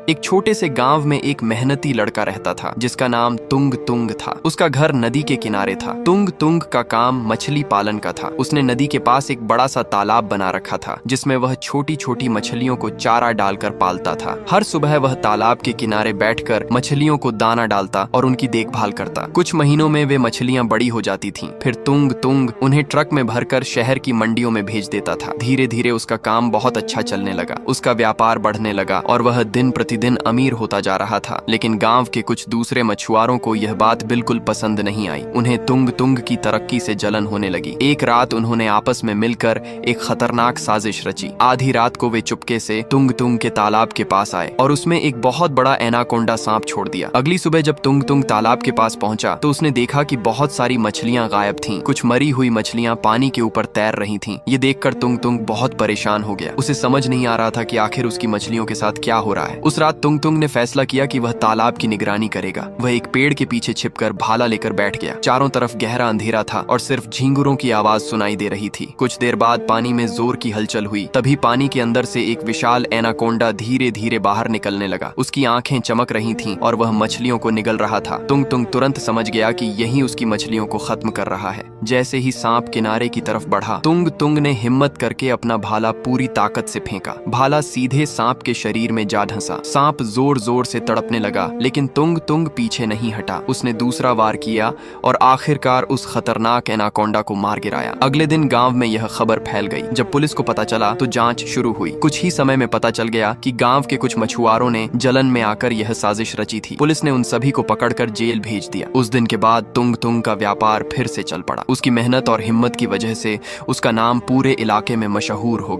एक छोटे से गांव में एक मेहनती लड़का रहता था जिसका नाम तुंग तुंग था। उसका घर नदी के किनारे था। तुंग तुंग का काम मछली पालन का था। उसने नदी के पास एक बड़ा सा तालाब बना रखा था जिसमें वह छोटी छोटी मछलियों को चारा डालकर पालता था। हर सुबह वह तालाब के किनारे बैठकर मछलियों को दाना डालता और उनकी देखभाल करता। कुछ महीनों में वे मछलियां बड़ी हो जाती थीं। फिर तुंग तुंग उन्हें ट्रक में भरकर शहर की मंडियों में भेज देता था। धीरे धीरे उसका काम बहुत अच्छा चलने लगा। उसका व्यापार बढ़ने लगा और वह दिन प्रतिदिन अमीर होता जा रहा था। लेकिन गांव के कुछ दूसरे मछुआरों को यह बात बिल्कुल पसंद नहीं आई। उन्हें तुंग तुंग की तरक्की से जलन होने लगी। एक रात उन्होंने आपस में मिलकर एक खतरनाक साजिश रची। आधी रात को वे चुपके से तुंग तुंग के तालाब के पास आए और उसमें एक बहुत बड़ा एनाकोंडा सांप छोड़ दिया। अगली सुबह जब तुंग तुंग तालाब के पास पहुंचा तो उसने देखा कि बहुत सारी मछलियां गायब थीं। कुछ मरी हुई मछलियां पानी के ऊपर तैर रही थीं। ये देखकर तुंग तुंग बहुत परेशान हो गया। उसे समझ नहीं आ रहा था कि आखिर उसकी मछलियों के साथ क्या हो रहा है। उस रात तुंग तुंग ने फैसला किया कि वह तालाब की निगरानी करेगा। वह एक पेड़ के पीछे छिपकर भाला लेकर बैठ गया। चारों तरफ गहरा अंधेरा था और सिर्फ झींगुरों की आवाज सुनाई दे रही थी। कुछ देर बाद पानी में जोर की हलचल हुई। तभी पानी के अंदर से एक विशाल एनाकोंडा धीरे धीरे बाहर निकलने लगा। उसकी आंखें चमक रही थीं और वह मछलियों को निगल रहा था। तुंग तुंग तुरंत समझ गया कि यही उसकी मछलियों को खत्म कर रहा है। जैसे ही सांप किनारे की तरफ बढ़ा, तुंग तुंग ने हिम्मत करके अपना भाला पूरी ताकत से फेंका। भाला सीधे सांप के शरीर में जा ढंसा। सांप जोर जोर से तड़पने लगा, लेकिन तुंग तुंग पीछे नहीं हटा। उसने दूसरा वार किया और आखिरकार उस खतरनाक एनाकोंडा को मार गिराया। अगले दिन गांव में यह खबर फैल गई। जब पुलिस को पता चला तो जांच शुरू हुई। कुछ ही समय में पता चल गया कि गांव के कुछ मछुआरों ने जलन में आकर यह साजिश रची थी। पुलिस ने उन सभी को पकड़कर जेल भेज दिया। उस दिन के बाद तुंग तुंग का व्यापार फिर से चल पड़ा। उसकी मेहनत और हिम्मत की वजह से उसका नाम पूरे इलाके में मशहूर हो गया।